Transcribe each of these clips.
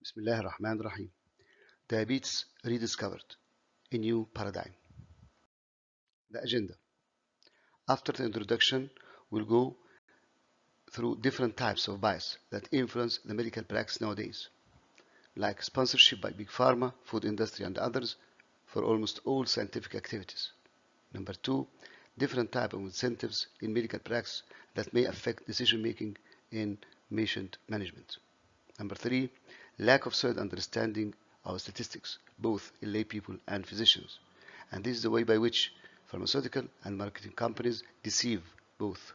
Bismillah ar-Rahman ar-Rahim. Diabetes rediscovered, a new paradigm. The agenda. After the introduction, we'll go through different types of bias that influence the medical practice nowadays, like sponsorship by big pharma, food industry, and others for almost all scientific activities. Number two, different type of incentives in medical practice that may affect decision-making in patient management. Number three, lack of solid understanding of statistics, both in lay people and physicians. And this is the way by which pharmaceutical and marketing companies deceive both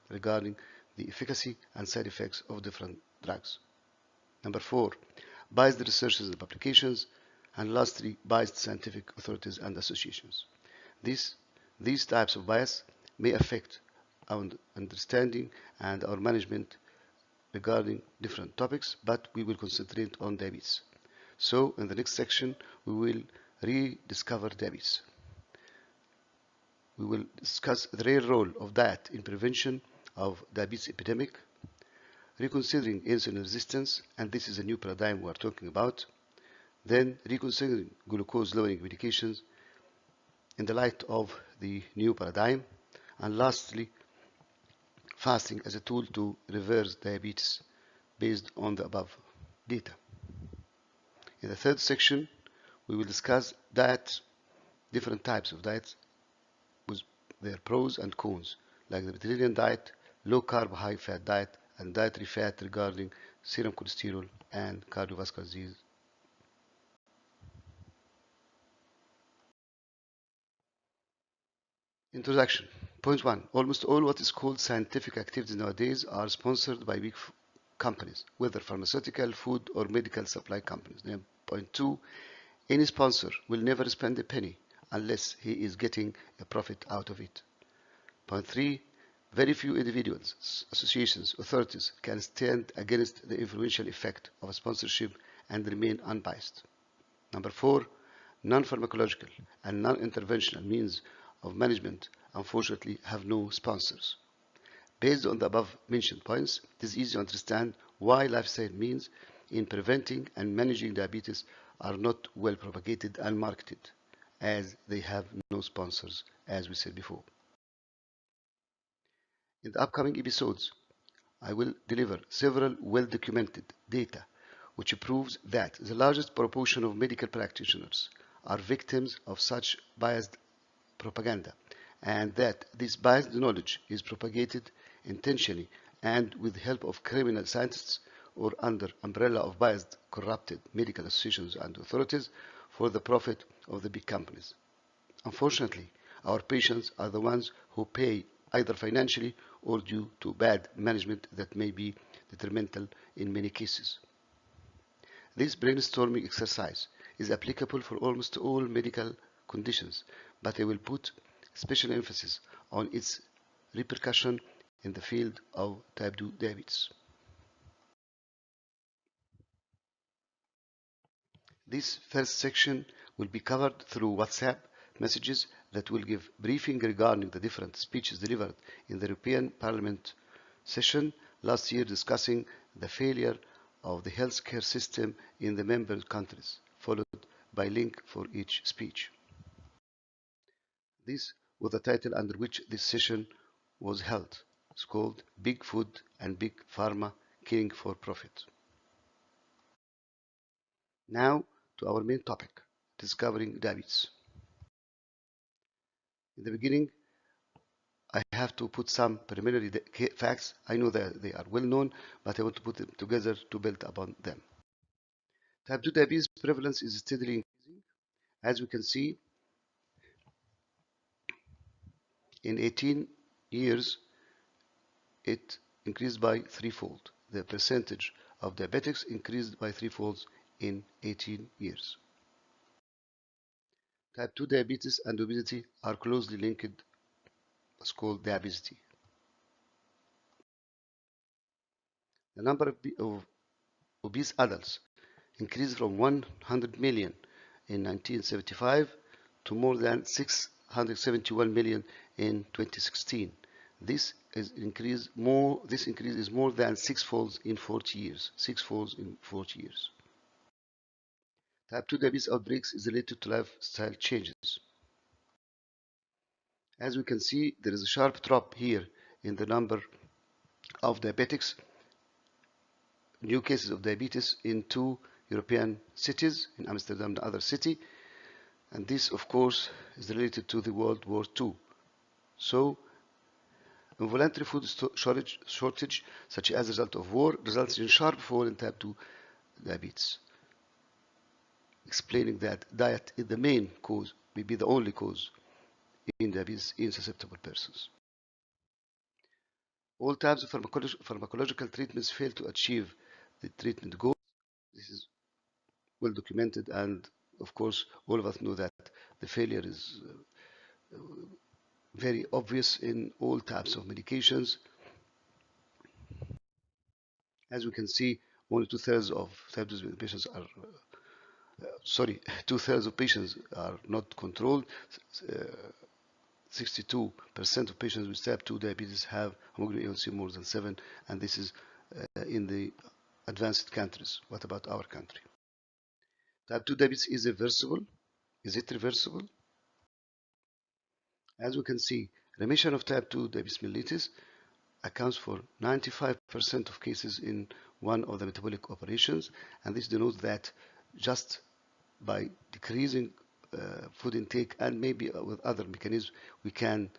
regarding the efficacy and side effects of different drugs. Number four, biased researches and publications. And lastly, biased scientific authorities and associations. These types of bias may affect our understanding and our management regarding different topics, but we will concentrate on diabetes. So in the next section, we will rediscover diabetes. We will discuss the real role of diet in prevention of diabetes epidemic, reconsidering insulin resistance, and this is a new paradigm we are talking about. Then reconsidering glucose-lowering medications in the light of the new paradigm, and lastly, fasting as a tool to reverse diabetes based on the above data. In the third section, we will discuss diet, different types of diets with their pros and cons, like the Mediterranean diet, low-carb, high-fat diet, and dietary fat regarding serum cholesterol and cardiovascular disease. Introduction. Point one. Almost all what is called scientific activities nowadays are sponsored by big companies, whether pharmaceutical, food, or medical supply companies. Then point two. Any sponsor will never spend a penny unless he is getting a profit out of it. Point three. Very few individuals, associations, authorities can stand against the influential effect of a sponsorship and remain unbiased. Number four. Non-pharmacological and non-interventional means of management unfortunately have no sponsors. Based on the above mentioned points, it is easy to understand why lifestyle means in preventing and managing diabetes are not well propagated and marketed, as they have no sponsors, as we said before. In the upcoming episodes, I will deliver several well-documented data which proves that the largest proportion of medical practitioners are victims of such biased propaganda, and that this biased knowledge is propagated intentionally and with the help of criminal scientists or under umbrella of biased, corrupted medical associations and authorities for the profit of the big companies. Unfortunately, our patients are the ones who pay either financially or due to bad management that may be detrimental in many cases. This brainstorming exercise is applicable for almost all medical conditions, but I will put special emphasis on its repercussion in the field of type 2 diabetes. This first section will be covered through WhatsApp messages that will give briefing regarding the different speeches delivered in the European Parliament session last year discussing the failure of the healthcare system in the member countries, followed by link for each speech. This was the title under which this session was held. It's called Big Food and Big Pharma Killing for Profit. Now to our main topic, discovering diabetes. In the beginning, I have to put some preliminary facts. I know that they are well known, but I want to put them together to build upon them. Type 2 diabetes prevalence is steadily increasing. As we can see, in 18 years, it increased by threefold. The percentage of diabetics increased by threefold in 18 years. Type 2 diabetes and obesity are closely linked, what's called diabesity. The number of obese adults increased from 100 million in 1975 to more than 671 million in 2016. This increase is more than sixfold in 40 years. Type 2 diabetes outbreaks is related to lifestyle changes. As we can see, there is a sharp drop here in the number of diabetics, new cases of diabetes in 2 European cities, in Amsterdam and other city, and this, of course, is related to the World War II. So, involuntary food shortage, such as a result of war, results in sharp fall in type 2 diabetes, explaining that diet is the main cause, maybe the only cause in diabetes in susceptible persons. All types of pharmacological treatments fail to achieve the treatment goal. This is well documented, and of course, all of us know that the failure is very obvious in all types of medications. As we can see, only two-thirds of type 2 patients are, two-thirds of patients are not controlled. 62% of patients with type 2 diabetes have hemoglobin A1C more than 7, and this is in the advanced countries. What about our country? Type 2 diabetes is reversible. Is it reversible? As we can see, remission of type 2 diabetes mellitus accounts for 95% of cases in one of the metabolic operations, and this denotes that just by decreasing food intake and maybe with other mechanisms, we can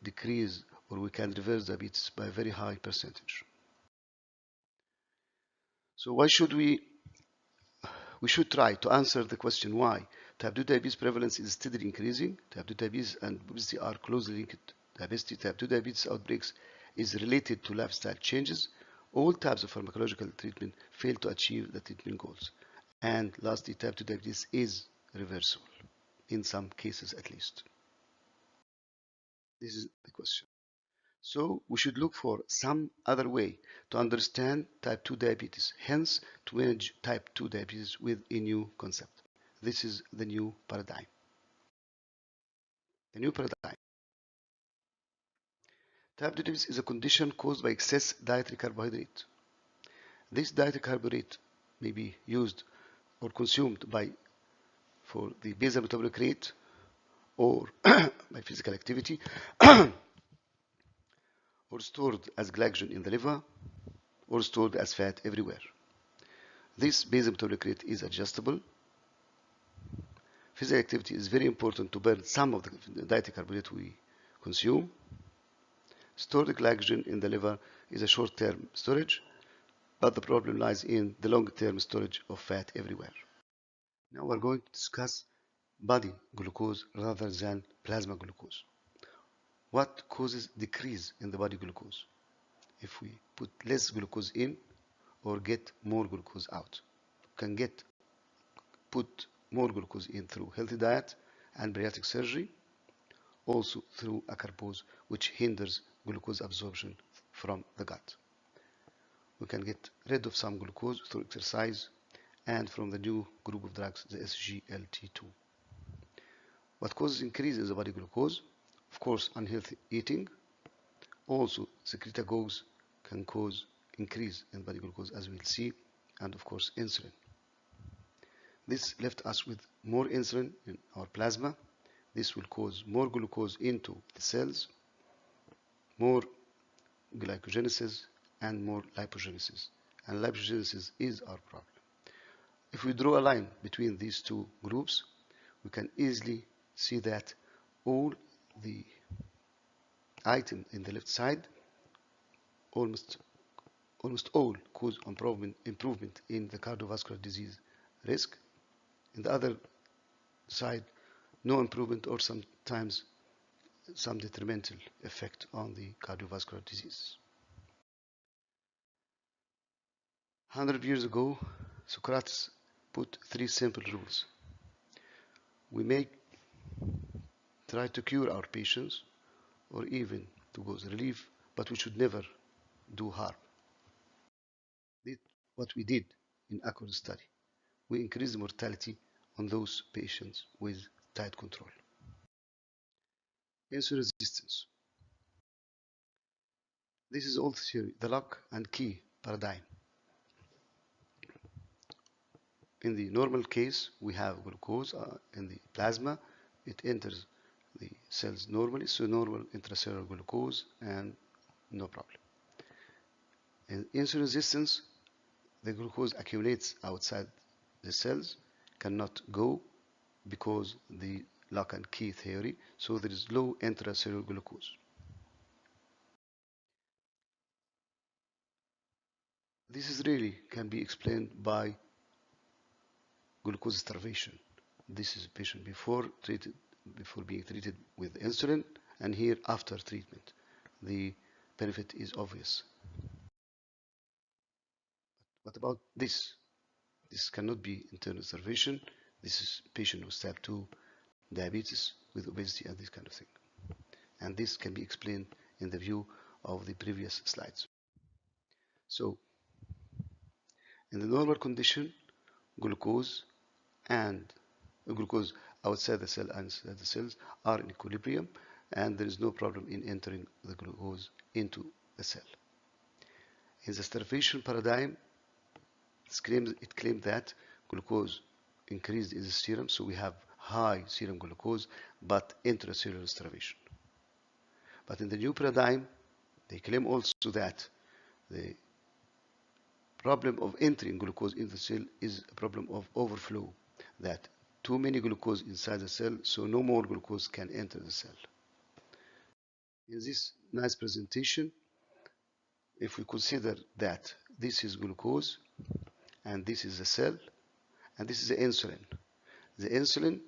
decrease or we can reverse diabetes by a very high percentage. So why should we should try to answer the question why type 2 diabetes prevalence is steadily increasing. Type 2 diabetes and obesity are closely linked. Type 2 diabetes outbreaks is related to lifestyle changes. All types of pharmacological treatment fail to achieve the treatment goals. And lastly, type 2 diabetes is reversible, in some cases at least. This is the question. So we should look for some other way to understand type 2 diabetes, hence to manage type 2 diabetes with a new concept. This is the new paradigm. The new paradigm. Type 2 diabetes is a condition caused by excess dietary carbohydrate. This dietary carbohydrate may be used or consumed for the basal metabolic rate or by physical activity or stored as glycogen in the liver or stored as fat everywhere. This basal metabolic rate is adjustable. Physical activity is very important to burn some of the dietary carbohydrate we consume. Stored glycogen in the liver is a short-term storage, but the problem lies in the long-term storage of fat everywhere. Now we're going to discuss body glucose rather than plasma glucose. What causes decrease in the body glucose? If we put less glucose in or get more glucose out. We can put more glucose in through healthy diet and bariatric surgery, also through acarbose, which hinders glucose absorption from the gut. We can get rid of some glucose through exercise and from the new group of drugs, the SGLT2. What causes increase in the body glucose? Of course, unhealthy eating. Also, secretagogues can cause increase in body glucose, as we'll see, and of course, insulin. This left us with more insulin in our plasma. This will cause more glucose into the cells, more glycogenesis, and more lipogenesis. And lipogenesis is our problem. If we draw a line between these two groups, we can easily see that all the items in the left side, almost all cause improvement in the cardiovascular disease risk. In the other side, no improvement or sometimes some detrimental effect on the cardiovascular disease. 100 years ago, Socrates put 3 simple rules. We may try to cure our patients or even to cause relief, but we should never do harm. What we did in ACORD study, we increased the mortality on those patients with tight control. Insulin resistance. This is also the lock and key paradigm. in the normal case, we have glucose in the plasma. It enters the cells normally, so normal intracellular glucose and no problem. In insulin resistance, the glucose accumulates outside the cells, cannot go because the lock and key theory, so there is low intracellular glucose. This is really can be explained by glucose starvation. This is a patient before being treated with insulin, and here after treatment. The benefit is obvious. What about this? This cannot be internal starvation. This is patient with type 2 diabetes with obesity and this kind of thing. And this can be explained in the view of the previous slides. So, in the normal condition, glucose and glucose outside the cell and inside the cells are in equilibrium, and there is no problem in entering the glucose into the cell. In the starvation paradigm, it claimed that glucose increased in the serum, so we have high serum glucose, but intracellular starvation. But in the new paradigm, they claim also that the problem of entering glucose in the cell is a problem of overflow, that too many glucose inside the cell, so no more glucose can enter the cell. In this nice presentation, if we consider that this is glucose, and this is the cell, and this is the insulin. The insulin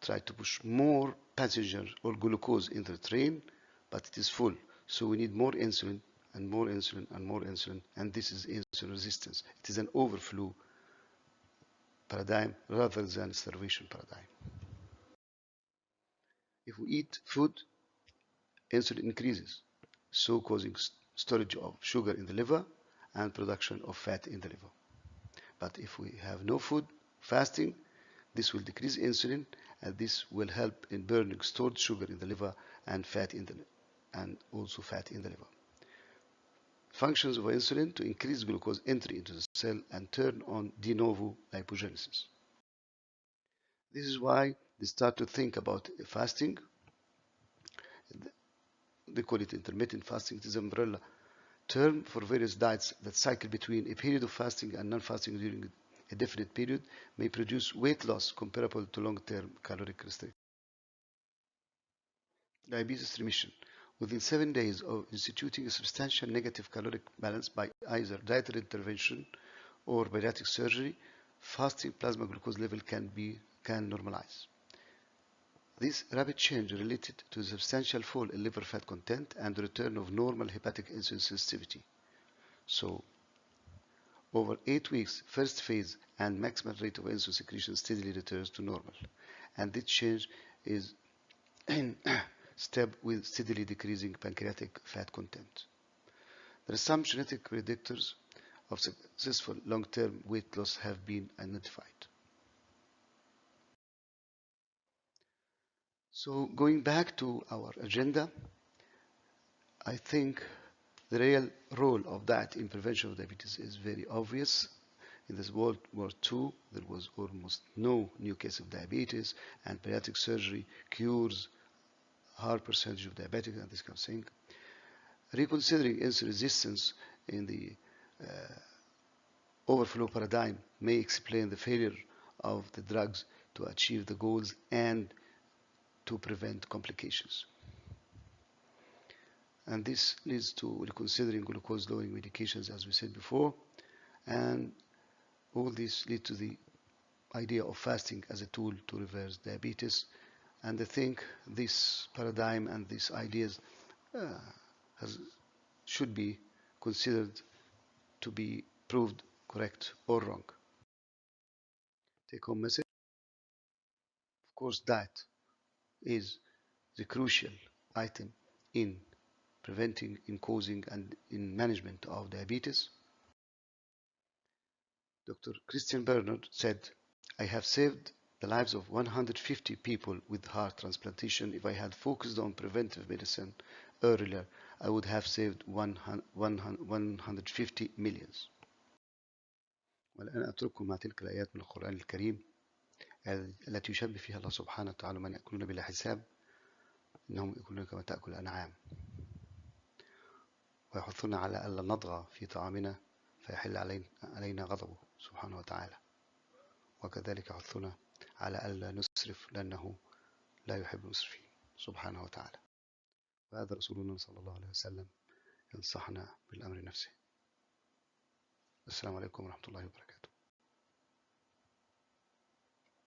tries to push more passenger or glucose into the train, but it is full. So we need more insulin and more insulin and more insulin, and this is insulin resistance. It is an overflow paradigm rather than starvation paradigm. If we eat food, insulin increases, so causing storage of sugar in the liver and production of fat in the liver. But if we have no food, fasting, this will decrease insulin, and this will help in burning stored sugar in the liver and also fat in the liver. Functions of insulin to increase glucose entry into the cell and turn on de novo lipogenesis. This is why they start to think about fasting. They call it intermittent fasting. It is an umbrella term for various diets that cycle between a period of fasting and non-fasting during a definite period may produce weight loss comparable to long-term caloric restriction. Diabetes remission. Within 7 days of instituting a substantial negative caloric balance by either dietary intervention or bariatric surgery, fasting plasma glucose level can normalize. This rapid change related to the substantial fall in liver fat content and the return of normal hepatic insulin sensitivity. So, over 8 weeks, first phase and maximum rate of insulin secretion steadily returns to normal. And this change is in step with steadily decreasing pancreatic fat content. There are some genetic predictors of successful long-term weight loss have been identified. So going back to our agenda, I think the real role of diet in prevention of diabetes is very obvious. In this World War II, there was almost no new case of diabetes, and bariatric surgery cures high percentage of diabetic and this kind of thing. Reconsidering insulin resistance in the overflow paradigm may explain the failure of the drugs to achieve the goals and to prevent complications. And this leads to reconsidering glucose-lowering medications, as we said before, and all this lead to the idea of fasting as a tool to reverse diabetes. And I think this paradigm and these ideas should be considered to be proved correct or wrong. Take-home message. Of course, diet is the crucial item in preventing, in causing, and in management of diabetes. Dr. Christian Bernard said, I have saved the lives of 150 people with heart transplantation. If I had focused on preventive medicine earlier, I would have saved 150 millions. والآن أترككم مع تلك الآيات من القرآن الكريم التي يشبه فيها الله سبحانه وتعالى من يأكلون بلا حساب إنهم يأكلون كما تأكل الأنعام، ويحثنا على ألا نطغى في طعامنا فيحل علينا غضبه سبحانه وتعالى، وكذلك يحثنا على ألا نسرف لأنه لا يحب المسرفين سبحانه وتعالى. وهذا رسولنا صلى الله عليه وسلم ينصحنا بالأمر نفسه. السلام عليكم ورحمة الله وبركاته.